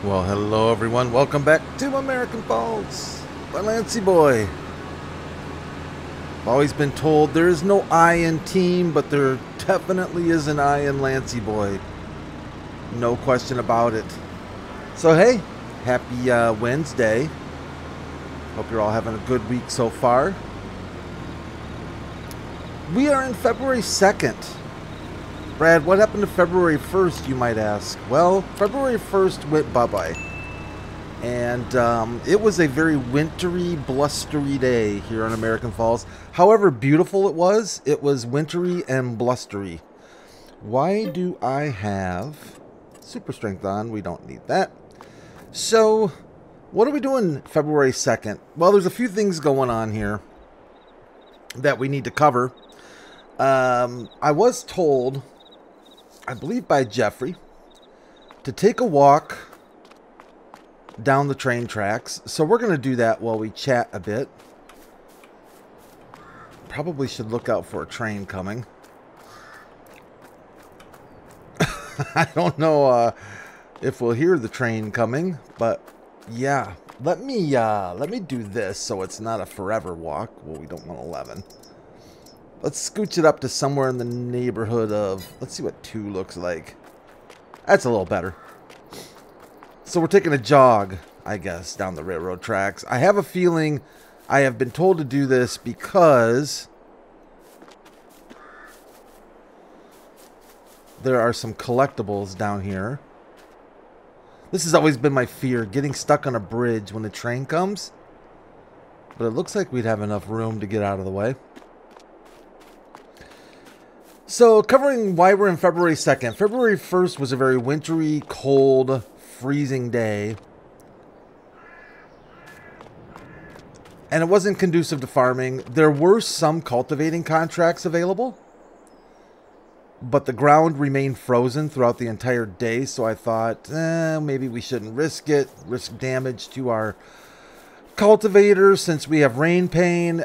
Well, hello everyone. Welcome back to American Falls by Lancyboi. I've always been told there is no I in team, but there definitely is an I in Lancyboi. No question about it. So hey, happy Wednesday. Hope you're all having a good week so far. We are in February 2nd. Brad, what happened to February 1st, you might ask? Well, February 1st went bye-bye. And it was a very wintry, blustery day here in American Falls. However beautiful it was wintry and blustery. Why do I have super strength on? We don't need that. So, what are we doing February 2nd? Well, there's a few things going on here that we need to cover. I was told, I believe by Jeffrey, to take a walk down the train tracks. So we're going to do that while we chat a bit. Probably should look out for a train coming. I don't know if we'll hear the train coming, but yeah, let me do this so it's not a forever walk. Well, we don't want 11. Let's scooch it up to somewhere in the neighborhood of, let's see what 2 looks like. That's a little better. So we're taking a jog, I guess, down the railroad tracks. I have a feeling I have been told to do this because there are some collectibles down here. This has always been my fear, getting stuck on a bridge when the train comes. But it looks like we'd have enough room to get out of the way. So, covering why we're in February 2nd. February 1st was a very wintry, cold, freezing day. And it wasn't conducive to farming. There were some cultivating contracts available, but the ground remained frozen throughout the entire day, so I thought, maybe we shouldn't risk it, risk damage to our cultivators since we have rain pain.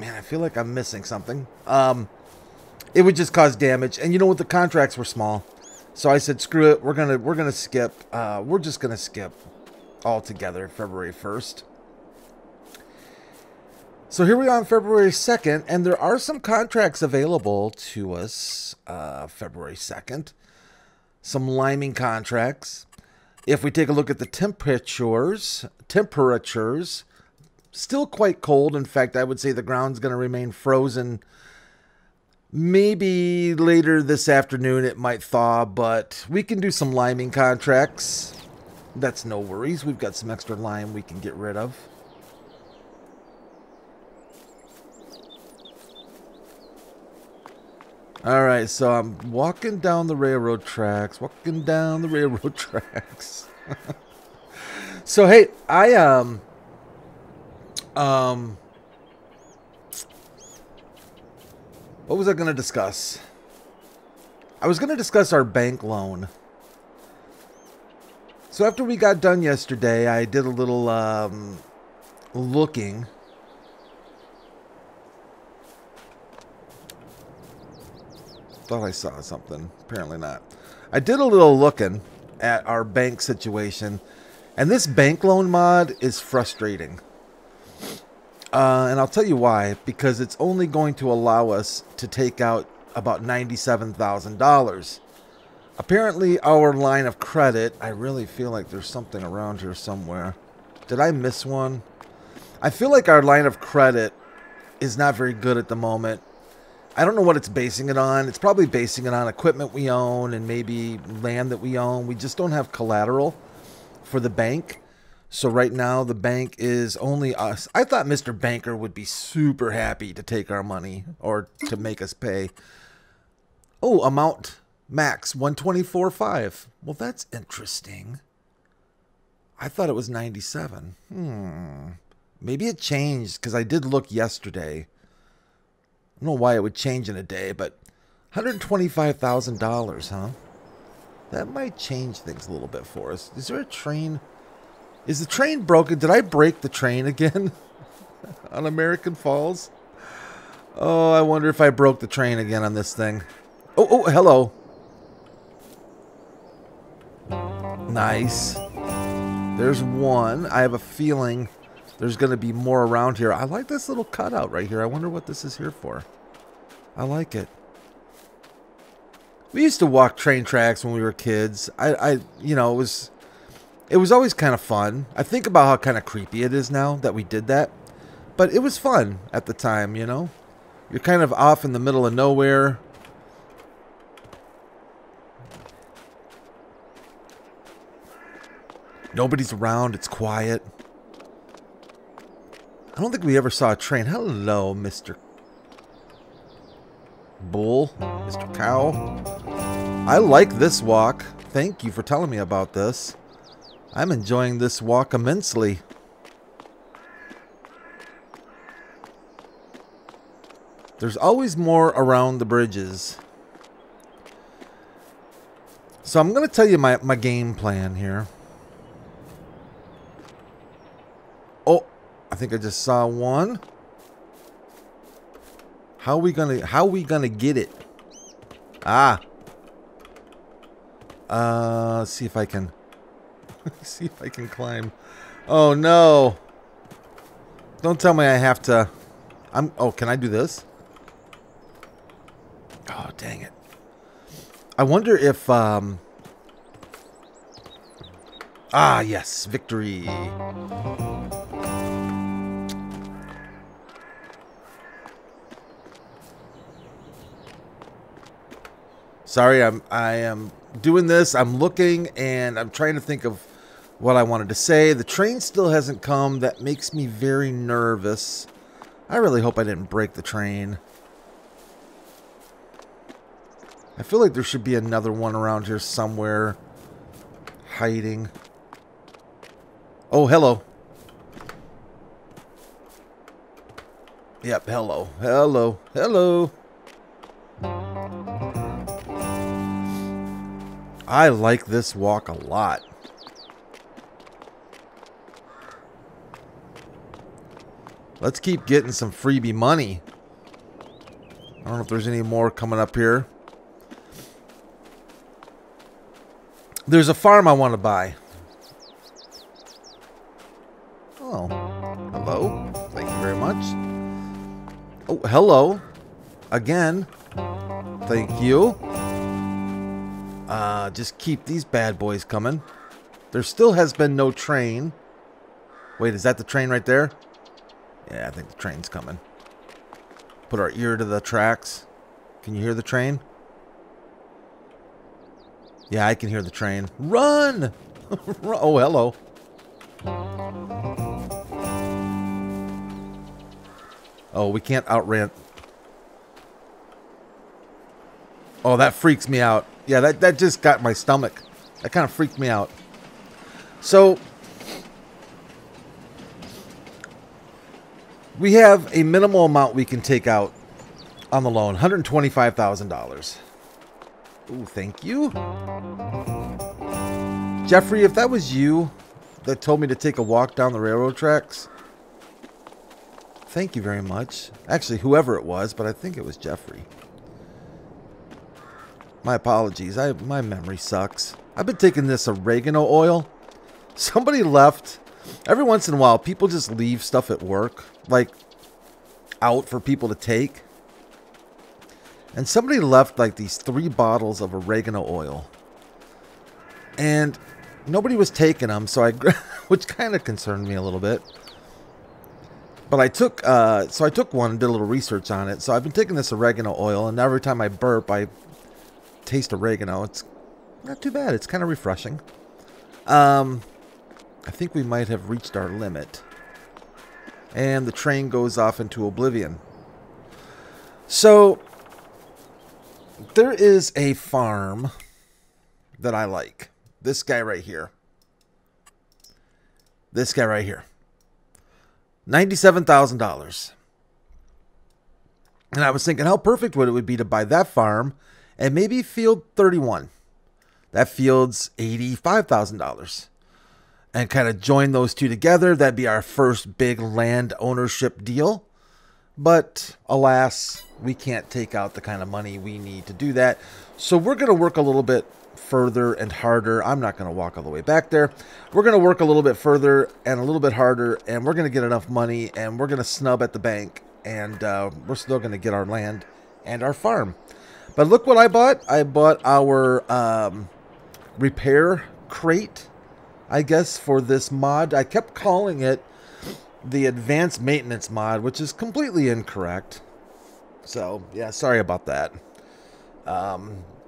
Man, I feel like I'm missing something. It would just cause damage, and you know what? The contracts were small, so I said, "Screw it. We're gonna skip. We're just gonna skip altogether February 1st." So here we are on February 2nd, and there are some contracts available to us February 2nd. Some liming contracts. If we take a look at the temperatures. Still quite cold. In fact, I would say the ground's going to remain frozen. Maybe later this afternoon it might thaw, but we can do some liming contracts. That's no worries. We've got some extra lime we can get rid of. Alright, so I'm walking down the railroad tracks. So, hey, what was I going to discuss? I was going to discuss our bank loan. So after we got done yesterday, I did a little looking. Thought I saw something. Apparently not. I did a little looking at our bank situation, and this bank loan mod is frustrating. And I'll tell you why. Because it's only going to allow us to take out about $97,000. Apparently our line of credit, I really feel like there's something around here somewhere. Did I miss one? I feel like our line of credit is not very good at the moment. I don't know what it's basing it on. It's probably basing it on equipment we own and maybe land that we own. We just don't have collateral for the bank. So right now, the bank is only us. I thought Mr. Banker would be super happy to take our money or to make us pay. Oh, amount max 124.5. Well, that's interesting. I thought it was 97. Maybe it changed because I did look yesterday. I don't know why it would change in a day, but $125,000, huh? That might change things a little bit for us. Is there a train? Is the train broken? Did I break the train again on American Falls? Oh, I wonder if I broke the train again on this thing. Oh, hello. Nice. There's one. I have a feeling there's going to be more around here. I like this little cutout right here. I wonder what this is here for. I like it. We used to walk train tracks when we were kids. You know, it was always kind of fun. I think about how kind of creepy it is now that we did that. But it was fun at the time, you know. You're kind of off in the middle of nowhere. Nobody's around. It's quiet. I don't think we ever saw a train. Hello, Mr. Bull. Mr. Cow. I like this walk. Thank you for telling me about this. I'm enjoying this walk immensely. There's always more around the bridges. So I'm going to tell you my game plan here. Oh, I think I just saw one. How we gonna get it? Ah. Let's see if I can see if I can climb. Oh no. Don't tell me I have to. Oh, can I do this? Oh, dang it. I wonder if ah, yes, victory. Sorry, I am doing this. I'm looking and I'm trying to think of what I wanted to say. The train still hasn't come. That makes me very nervous. I really hope I didn't break the train. I feel like there should be another one around here somewhere hiding. Oh, hello. Yep, hello. Hello. Hello. I like this walk a lot. Let's keep getting some freebie money. I don't know if there's any more coming up here. There's a farm I want to buy. Oh, hello. Thank you very much. Oh, hello. Again. Thank you. Just keep these bad boys coming. There still has been no train. Wait, is that the train right there? Yeah, I think the train's coming. Put our ear to the tracks. Can you hear the train? Yeah, I can hear the train. Run! Oh, hello. Oh, we can't outrun. Oh, that freaks me out. Yeah, that just got my stomach. That kind of freaked me out. So, we have a minimal amount we can take out on the loan. $125,000. Ooh, thank you. Jeffrey, if that was you that told me to take a walk down the railroad tracks, thank you very much. Actually, whoever it was, but I think it was Jeffrey. My apologies. My memory sucks. I've been taking this oregano oil. Somebody left. Every once in a while, people just leave stuff at work, like out for people to take. And somebody left like these 3 bottles of oregano oil. And nobody was taking them, so which kind of concerned me a little bit. But I took one and did a little research on it. So I've been taking this oregano oil, and every time I burp, I taste oregano. It's not too bad. It's kind of refreshing. I think we might have reached our limit. And the train goes off into oblivion. So there is a farm that I like. This guy right here. This guy right here. $97,000. And I was thinking how perfect would it be to buy that farm and maybe field 31. That field's $85,000. And kind of join those two together. That'd be our first big land ownership deal. But alas, we can't take out the kind of money we need to do that. So we're going to work a little bit further and harder. I'm not going to walk all the way back there. We're going to work a little bit further and a little bit harder, and we're going to get enough money, and we're going to snub at the bank, and we're still going to get our land and our farm. But look what I bought. I bought our repair crate, I guess, for this mod. I kept calling it the advanced maintenance mod, which is completely incorrect. So, yeah, sorry about that.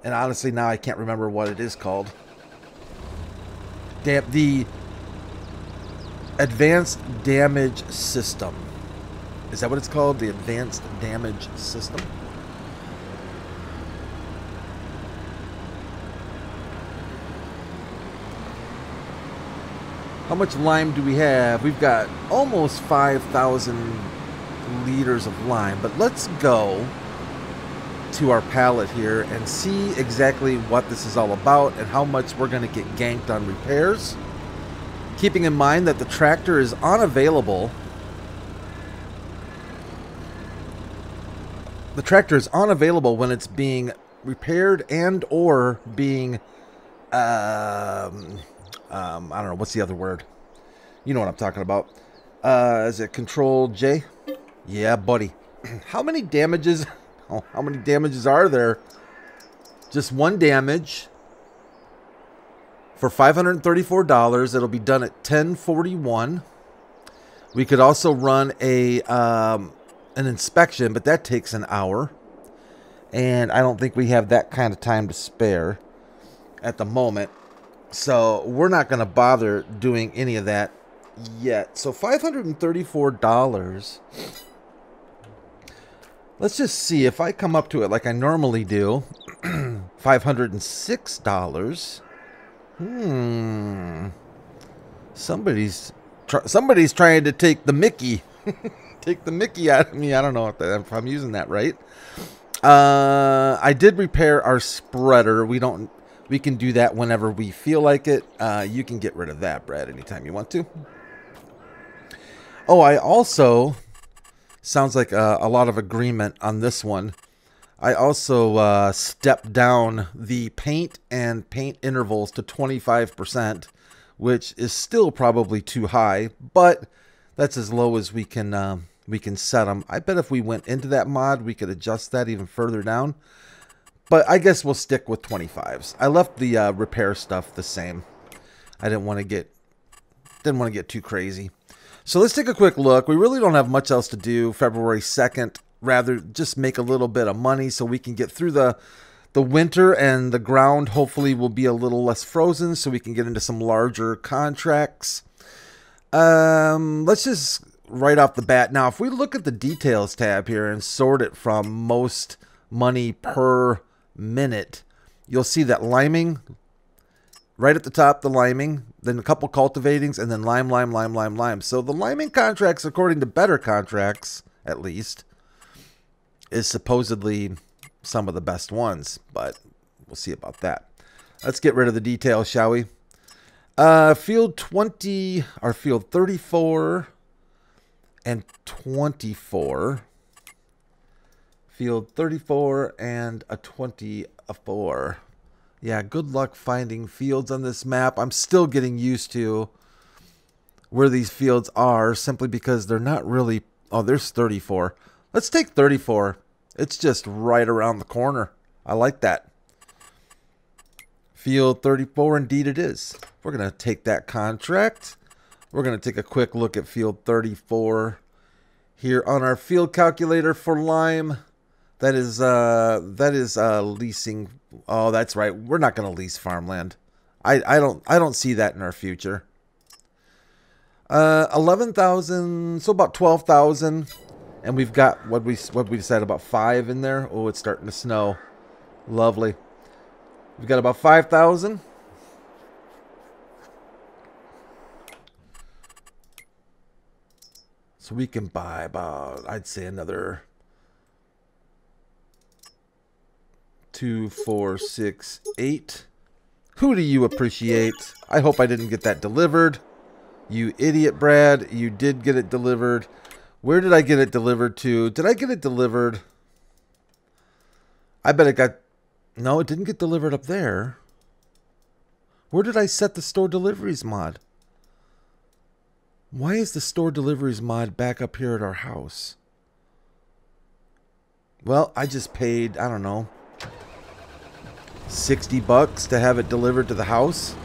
And honestly, now I can't remember what it is called. Damn, the advanced damage system. Is that what it's called? The advanced damage system? How much lime do we have? We've got almost 5,000 liters of lime, but let's go to our pallet here and see exactly what this is all about and how much we're going to get ganked on repairs. Keeping in mind that the tractor is unavailable. The tractor is unavailable when it's being repaired and or being I don't know, what's the other word? You know what I'm talking about. Is it Control J? Yeah, buddy. How many damages? Oh, how many damages are there? Just one damage for $534. It'll be done at 1041. We could also run a an inspection, but that takes an hour. And I don't think we have that kind of time to spare at the moment. So we're not going to bother doing any of that yet. So $534. Let's just see if I come up to it like I normally do. $506. Somebody's trying to take the Mickey. Take the Mickey out of me. I don't know if I'm using that right. I did repair our spreader. We can do that whenever we feel like it. You can get rid of that, Brad, anytime you want to. Oh, I also... Sounds like a lot of agreement on this one. I also stepped down the paint and paint intervals to 25%, which is still probably too high, but that's as low as we can set them. I bet if we went into that mod, we could adjust that even further down. But I guess we'll stick with 25s. I left the repair stuff the same. I didn't want to get too crazy. So let's take a quick look. We really don't have much else to do February 2nd. Rather, just make a little bit of money so we can get through the winter, and the ground hopefully will be a little less frozen so we can get into some larger contracts. Let's just right off the bat. Now, if we look at the details tab here and sort it from most money per minute, you'll see that liming, right at the top, the liming, then a couple cultivatings, and then lime. So the liming contracts, according to Better Contracts, at least, is supposedly some of the best ones, but we'll see about that. Let's get rid of the details, shall we? Field 20, or field 34 and 24. Field 34 and a 24. Yeah, good luck finding fields on this map. I'm still getting used to where these fields are, simply because they're not really... Oh, there's 34. Let's take 34. It's just right around the corner. I like that. Field 34, indeed it is. We're going to take that contract. We're going to take a quick look at field 34 here on our field calculator for lime. That is leasing. Oh, that's right. We're not going to lease farmland. I don't see that in our future. 11,000, so about 12,000, and we've got what we decided, about 5 in there. Oh, it's starting to snow. Lovely. We've got about 5,000. So we can buy about, I'd say, another 2, 4, 6, 8. Who do you appreciate? I hope I didn't get that delivered. You idiot, Brad. You did get it delivered. Where did I get it delivered to? Did I get it delivered? I bet it got... No, it didn't get delivered up there. Where did I set the store deliveries mod? Why is the store deliveries mod back up here at our house? Well, I just paid, I don't know, $60 to have it delivered to the house.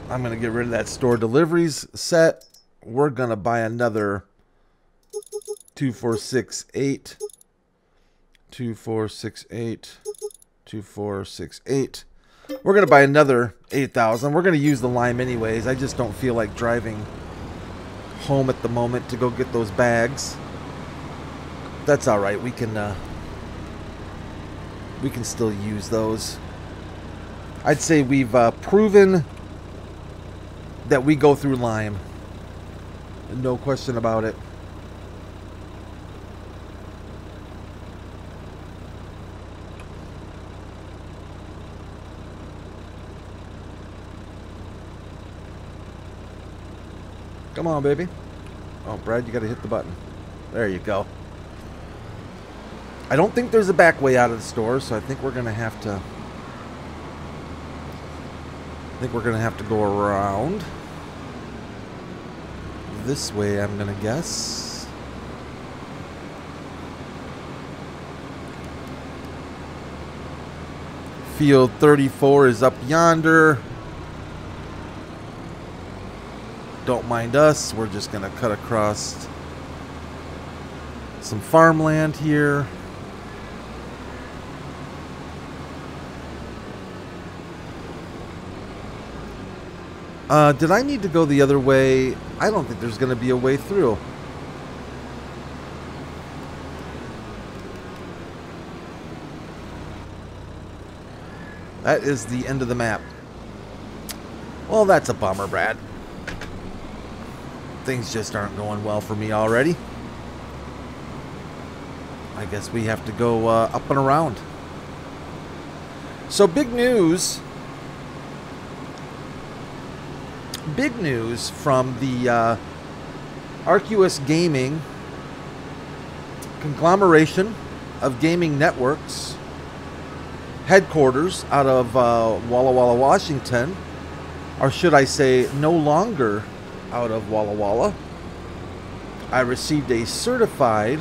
I'm going to get rid of that store deliveries set. We're going to buy another 2468. 2468. 2468. We're going to buy another 8,000. We're going to use the Lime anyways. I just don't feel like driving home at the moment to go get those bags. That's all right. We can still use those. I'd say we've proven that we go through Lime. No question about it. Come on, baby. Oh, Brad, you got to hit the button. There you go. I don't think there's a back way out of the store, so I think we're going to have to... go around this way, I'm going to guess. Field 34 is up yonder. Don't mind us. We're just going to cut across some farmland here. Did I need to go the other way? I don't think there's going to be a way through. That is the end of the map. Well, that's a bummer, Brad. Things just aren't going well for me already. I guess we have to go up and around. So big news. Big news from the Arcuous Gaming conglomeration of gaming networks headquarters out of Walla Walla, Washington, or should I say no longer out of Walla Walla. I received a certified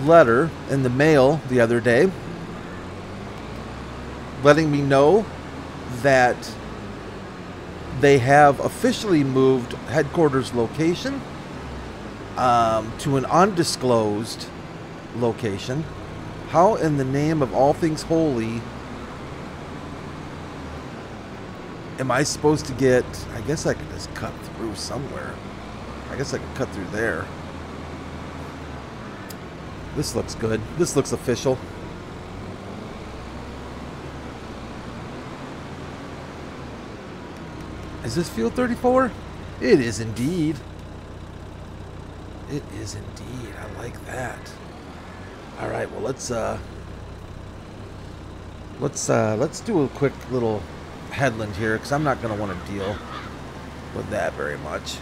letter in the mail the other day letting me know that they have officially moved headquarters location to an undisclosed location. How in the name of all things holy am I supposed to get... I guess I could just cut through somewhere. I guess I could cut through there. This looks good. This looks official. Is this Field 34? It is indeed. It is indeed. I like that. All right, well let's do a quick little headland here because I'm not going to want to deal with that very much.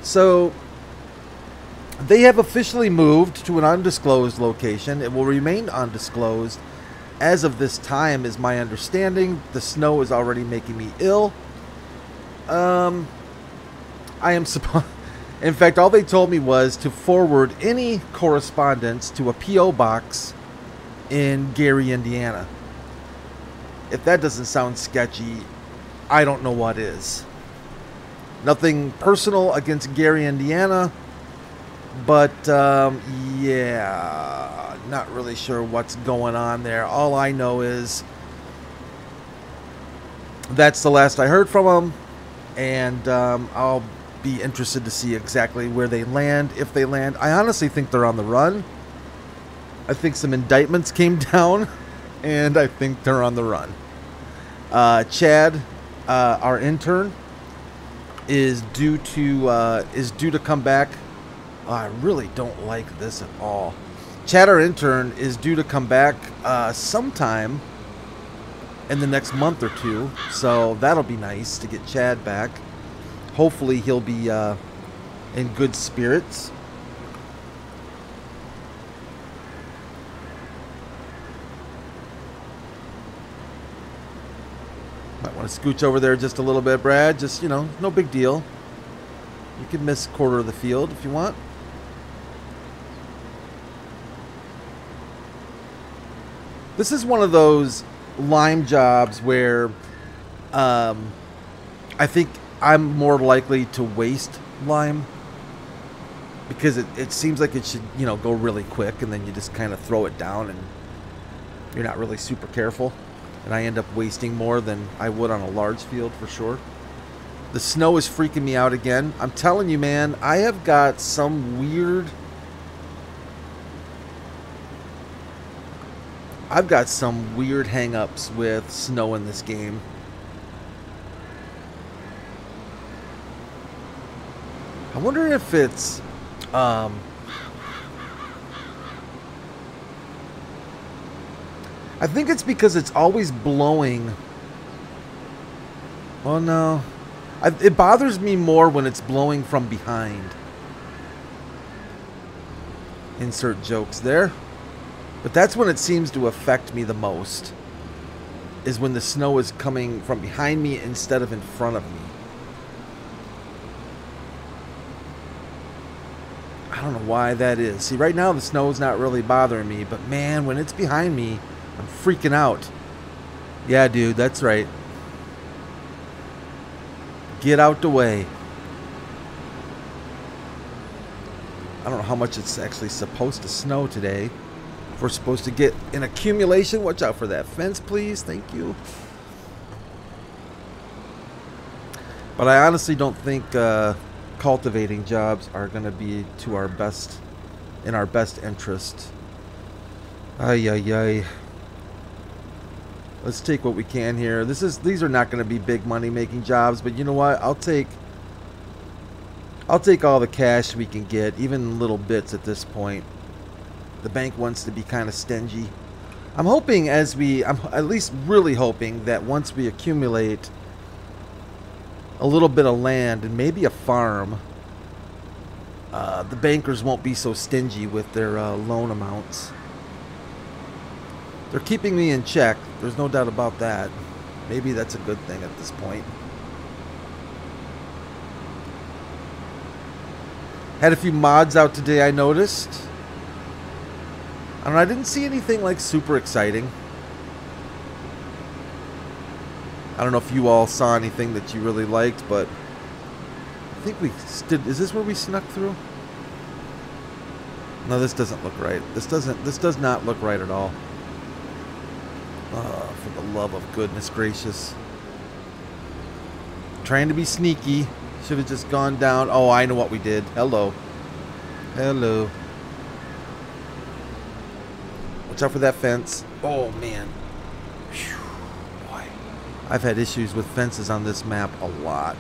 So they have officially moved to an undisclosed location. It will remain undisclosed as of this time, is my understanding. The snow is already making me ill. I am supposed... In fact, all they told me was to forward any correspondence to a P.O. box in Gary, Indiana. If that doesn't sound sketchy, I don't know what is. Nothing personal against Gary, Indiana, but yeah, not really sure what's going on there. All I know is that's the last I heard from them, and I'll be interested to see exactly where they land, if they land. I honestly think they're on the run. I think some indictments came down, and I think they're on the run. Chad, our intern, is due to come back. Oh, I really don't like this at all. Chad, our intern, is due to come back sometime in the next month or two. So that'll be nice to get Chad back. Hopefully he'll be in good spirits. Might want to scooch over there just a little bit, Brad. Just, you know, no big deal. You can miss a quarter of the field if you want. This is one of those lime jobs where I think I'm more likely to waste lime because it seems like it should, you know, go really quick, and then you just kind of throw it down and you're not really super careful. And I end up wasting more than I would on a large field for sure. The snow is freaking me out again. I'm telling you, man, I have got some weird... I've got some weird hang-ups with snow in this game. I wonder if it's... I think it's because it's always blowing. Oh no. It bothers me more when it's blowing from behind. Insert jokes there. But that's when it seems to affect me the most. Is when the snow is coming from behind me instead of in front of me. I don't know why that is. See, right now the snow is not really bothering me. But man, when it's behind me, I'm freaking out. Yeah, dude, that's right. Get out the way. I don't know how much it's actually supposed to snow today. If we're supposed to get an accumulation. Watch out for that fence, please. Thank you. But I honestly don't think cultivating jobs are going to be to our best, in our best interest. Ay, ay, ay. Let's take what we can here. These are not going to be big money making jobs, but you know what? I'll take all the cash we can get, even little bits at this point. The bank wants to be kind of stingy. I'm hoping I'm at least really hoping that once we accumulate a little bit of land and maybe a farm, the bankers won't be so stingy with their loan amounts. They're keeping me in check. There's no doubt about that. Maybe that's a good thing at this point. Had a few mods out today, I noticed. I don't know, I didn't see anything like super exciting. I don't know if you all saw anything that you really liked, but I think we did. Is this where we snuck through? No, this doesn't look right. This does not look right at all. For the love of goodness gracious. Trying to be sneaky. Should have just gone down. Oh, I know what we did. Hello. Hello. Watch out for that fence. Oh, man. Whew, boy. I've had issues with fences on this map a lot.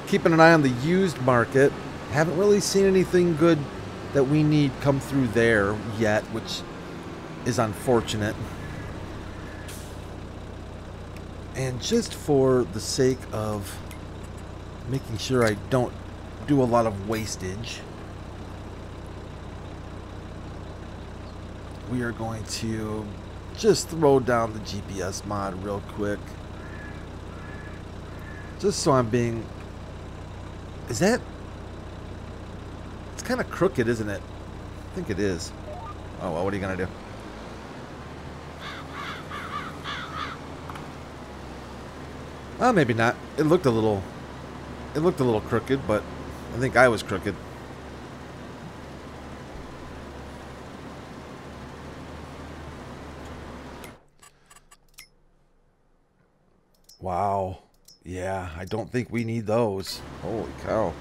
Keeping an eye on the used market. Haven't really seen anything good that we need come through there yet, which is unfortunate. And just for the sake of making sure I don't do a lot of wastage, we are going to just throw down the GPS mod real quick. Just so I'm being... Is that... It's kind of crooked, isn't it? I think it is. Oh, well, what are you going to do? Oh, maybe not. It looked a little crooked, but I think I was crooked. Wow. Yeah, I don't think we need those. Holy cow.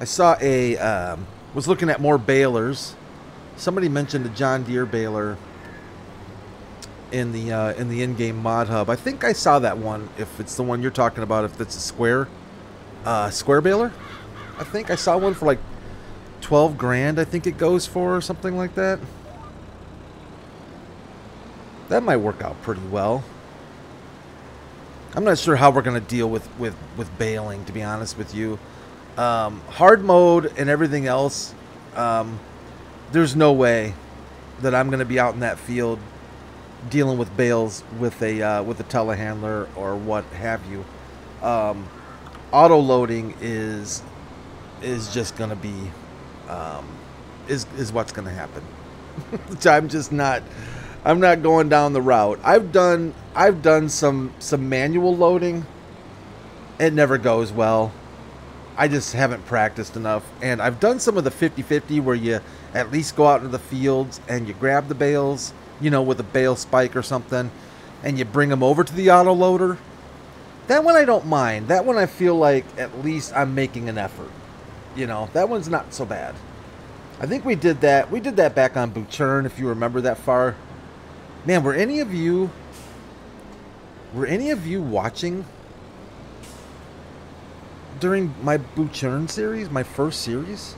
I saw a, was looking at more balers, Somebody mentioned a John Deere baler in the in-game mod hub. I think I saw that one. If it's the one you're talking about, if it's a square baler, I think I saw one for like 12 grand. I think it goes for, or something like that. That might work out pretty well. I'm not sure how we're gonna deal with baling, to be honest with you. Hard mode and everything else. There's no way that I'm gonna be out in that field dealing with bales with a telehandler or what have you. Auto loading is just gonna be is what's gonna happen. I'm not going down the route. I've done some manual loading. It never goes well. I just haven't practiced enough. And I've done some of the 50-50 where you at least go out into the fields and you grab the bales, you know, with a bale spike or something, and you bring them over to the auto loader. That one I don't mind. That one I feel like at least I'm making an effort. You know, that one's not so bad. I think we did that. We did that back on Buchern, if you remember that far. Man, were any of you watching during my Buchern series, my first series?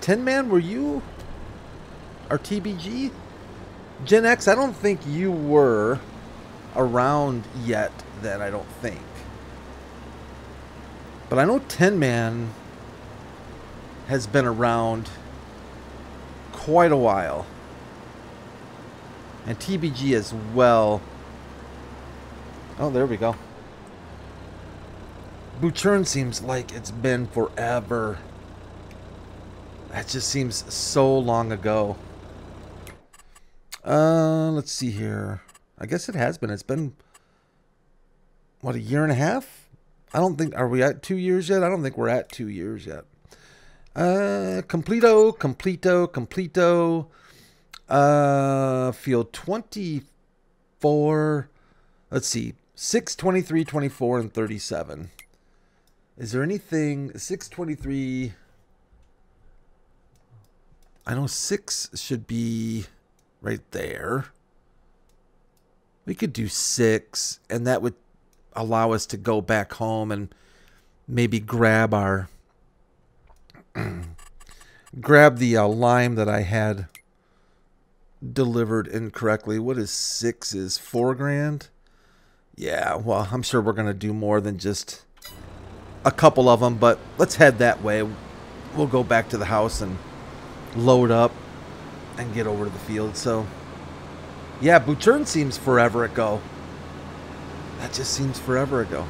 10-man, were you? Or TBG? Gen X, I don't think you were around yet then, I don't think. But I know 10-man has been around quite a while. And TBG as well. Oh, there we go. Buchern seems like it's been forever. That just seems so long ago. Let's see here. I guess it has been. It's been, what, a year and a half? I don't think, are we at 2 years yet? I don't think we're at 2 years yet. Completo. Field 24. Let's see. 6, 23, 24, and 37. Is there anything? 6, 23. I know 6 should be right there. We could do 6, and that would allow us to go back home and maybe grab our grab the lime that I had delivered incorrectly. What is 6? Is 4 grand? Yeah, well, I'm sure we're gonna do more than just a couple of them, but let's head that way. We'll go back to the house and load up and get over to the field. So yeah, Buchern seems forever ago. That just seems forever ago.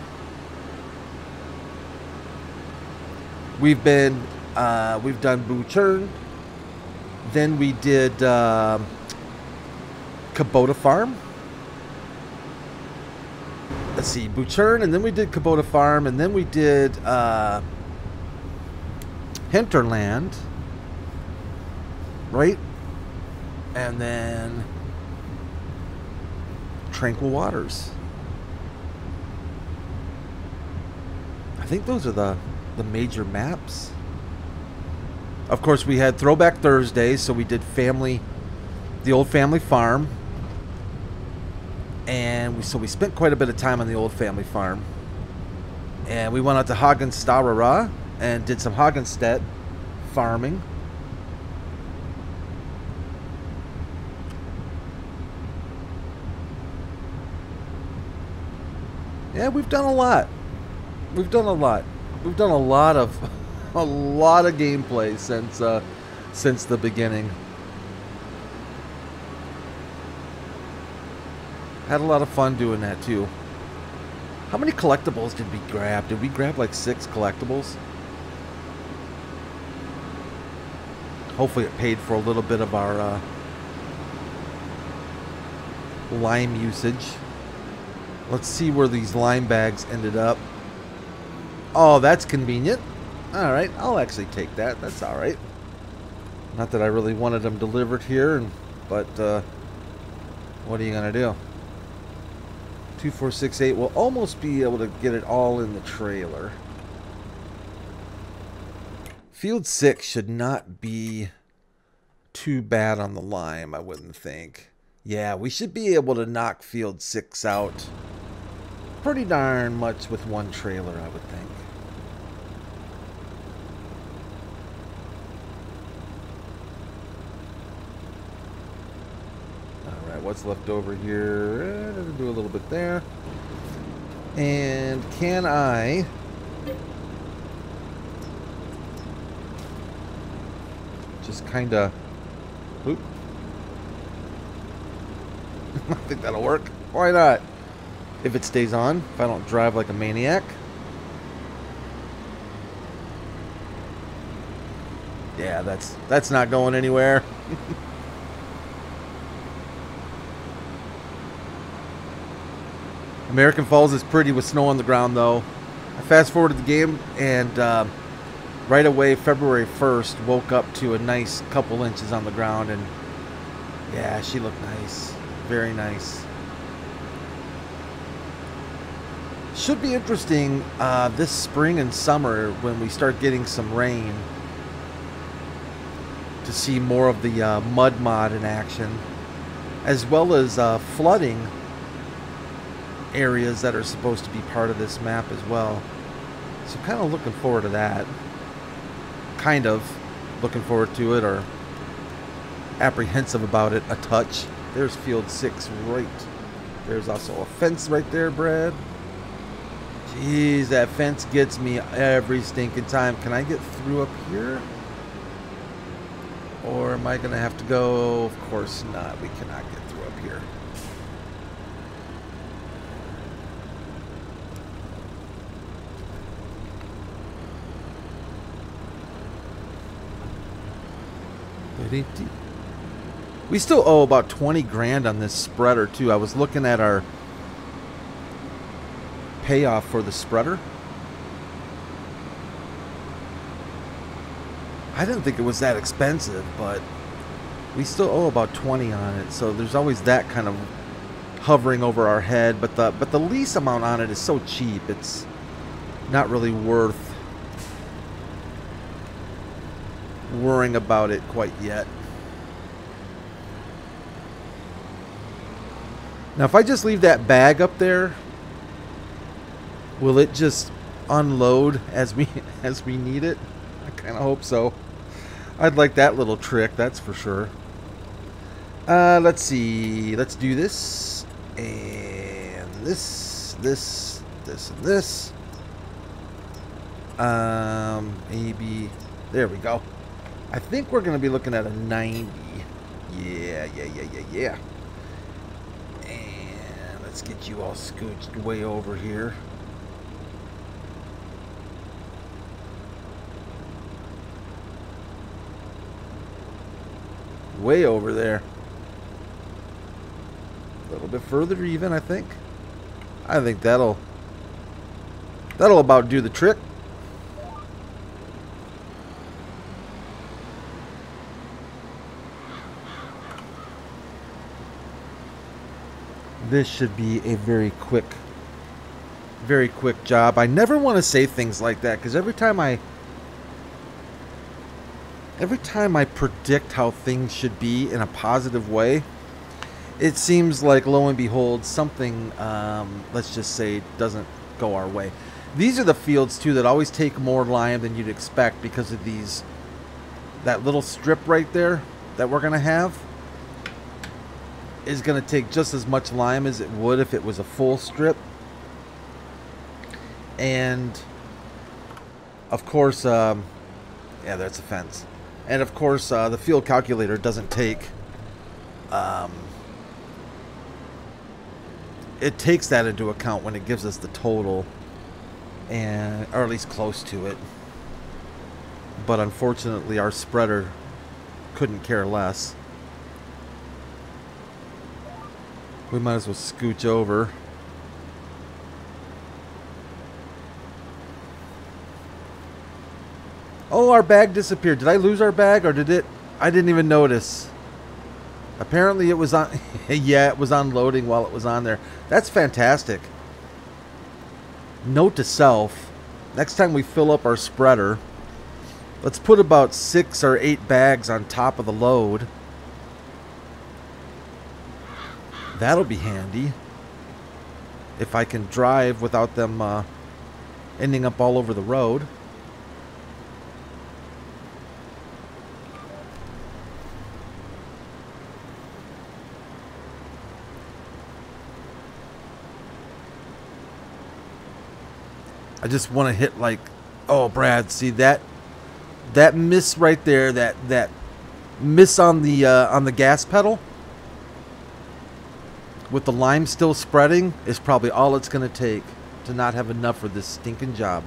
We've done Buchern, then we did Kubota Farm. Let's see, Buchern, and then we did Kubota Farm, and then we did Hinterland, right? And then Tranquil Waters. I think those are the major maps. Of course, we had Throwback Thursday, so we did the old family farm. And so we spent quite a bit of time on the old family farm. And we went out to Hagenstaurera and did some Hagenstedt farming. Yeah, we've done a lot. We've done a lot. We've done a lot of gameplay since the beginning. Had a lot of fun doing that too. How many collectibles did we grab? Did we grab like 6 collectibles? Hopefully it paid for a little bit of our lime usage. Let's see where these lime bags ended up. Oh, that's convenient. Alright, I'll actually take that. That's alright. Not that I really wanted them delivered here, but what are you going to do? 2468. We'll almost be able to get it all in the trailer. Field 6 should not be too bad on the lime, I wouldn't think. Yeah, we should be able to knock field 6 out pretty darn much with one trailer, I would think. Alright, what's left over here? Do a little bit there. And can I... just kind of... Oop. I think that'll work. Why not? If it stays on, if I don't drive like a maniac. Yeah, that's not going anywhere. American Falls is pretty with snow on the ground, though. I fast forwarded the game, and right away, February 1st, woke up to a nice couple inches on the ground, and yeah, she looked nice. Very nice. Should be interesting this spring and summer when we start getting some rain to see more of the mud mod in action, as well as flooding areas that are supposed to be part of this map as well. So kind of looking forward to that. Kind of looking forward to it, or apprehensive about it a touch. There's field 6 right. There's also a fence right there, Brad. Jeez, that fence gets me every stinking time. Can I get through up here? Or am I going to have to go? Of course not. We cannot get through up here. We still owe about 20 grand on this spreader too. I was looking at our payoff for the spreader. I didn't think it was that expensive, but we still owe about 20 on it. So there's always that kind of hovering over our head. But the lease amount on it is so cheap, it's not really worth worrying about it quite yet. Now, if I just leave that bag up there, will it just unload as we need it? I kind of hope so. I'd like that little trick, that's for sure. Let's see. Let's do this and this, and this. Maybe there we go. I think we're going to be looking at a 90. Yeah. And let's get you all scooched way over here. Way over there. A little bit further even, I think. I think that'll about do the trick. This should be a very quick job. I never want to say things like that because every time I predict how things should be in a positive way, it seems like lo and behold something, let's just say, doesn't go our way. These are the fields too that always take more lime than you'd expect because of that little strip right there that we're gonna have is going to take just as much lime as it would if it was a full strip. And of course, yeah, that's a fence. And of course, the field calculator doesn't take, it takes that into account when it gives us the total, and or at least close to it. But unfortunately, our spreader couldn't care less. We might as well scooch over. Oh, our bag disappeared. Did I lose our bag or did it? I didn't even notice. Apparently it was on. Yeah, it was unloading while it was on there. That's fantastic. Note to self, next time we fill up our spreader, Let's put about 6 or 8 bags on top of the load. That'll be handy. If I can drive without them ending up all over the road. I just want to hit like, oh Brad, see that miss right there, that miss on the gas pedal with the lime still spreading is probably all it's going to take to not have enough for this stinking job.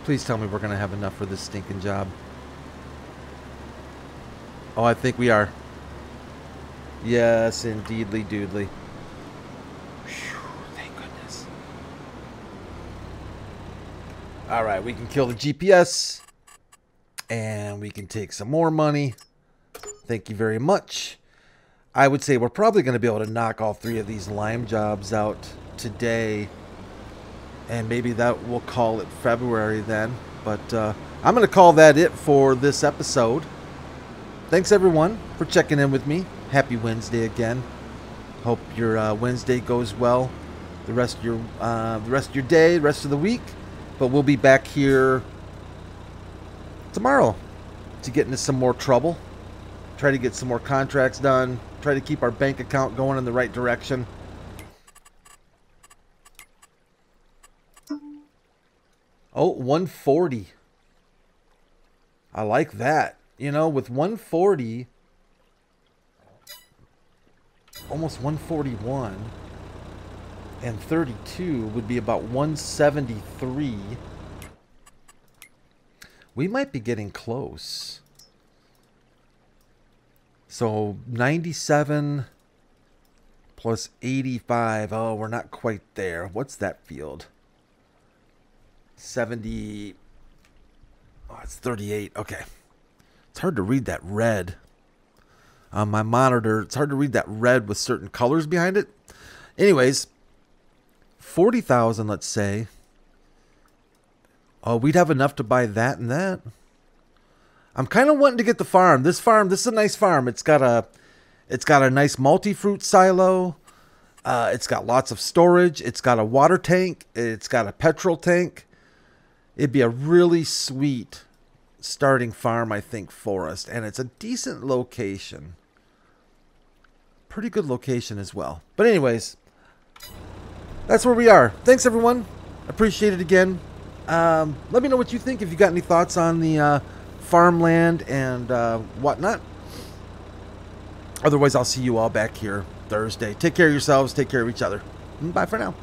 Please tell me we're going to have enough for this stinking job. Oh, I think we are. Yes, indeedly, doodly. Thank goodness. All right, we can kill the GPS. And we can take some more money. Thank you very much. I would say we're probably going to be able to knock all 3 of these lime jobs out today. And maybe that we'll call it February then. But I'm going to call that it for this episode. Thanks everyone for checking in with me. Happy Wednesday again. Hope your Wednesday goes well. The rest of your day, the rest of the week. But we'll be back here tomorrow to get into some more trouble. Try to get some more contracts done. Try to keep our bank account going in the right direction. Oh, 140. I like that. You know, with 140, almost 141, and 32 would be about 173. We might be getting close. So 97 plus 85. Oh, we're not quite there. What's that field? 70. Oh, it's 38. Okay. It's hard to read that red on my monitor. It's hard to read that red with certain colors behind it. Anyways, 40,000, let's say. Oh, we'd have enough to buy that and that. I'm kind of wanting to get the farm. This is a nice farm. It's got a nice multi-fruit silo. It's got lots of storage. It's got a water tank. It's got a petrol tank. It'd be a really sweet starting farm, I think, for us. And it's a decent location. Pretty good location as well. But anyways, that's where we are. Thanks, everyone. Appreciate it again. Let me know what you think. If you got any thoughts on the farmland and whatnot. Otherwise, I'll see you all back here Thursday. Take care of yourselves. Take care of each other. Bye for now.